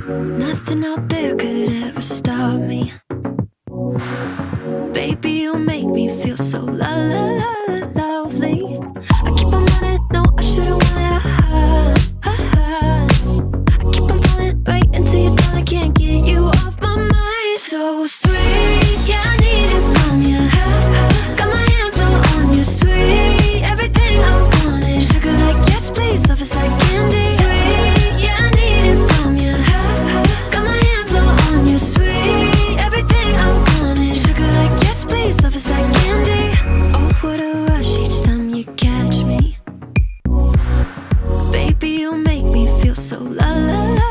Nothing out there could ever stop me. Baby, you make me feel so lovely. I keep on running, no, I should've wanted a high. I keep on falling right into your thought, I can't get you off my mind. So sweet, yeah, I need it from you. Got my hands all on you, sweet. Everything I wanted, sugar like yes please, love is like candy. Sweet, yeah, I need it from you. Got my hands all on you, sweet. Everything I wanted, sugar like yes please, love is like candy. Oh, what a rush each time you catch me. Baby, you make me feel so la la la.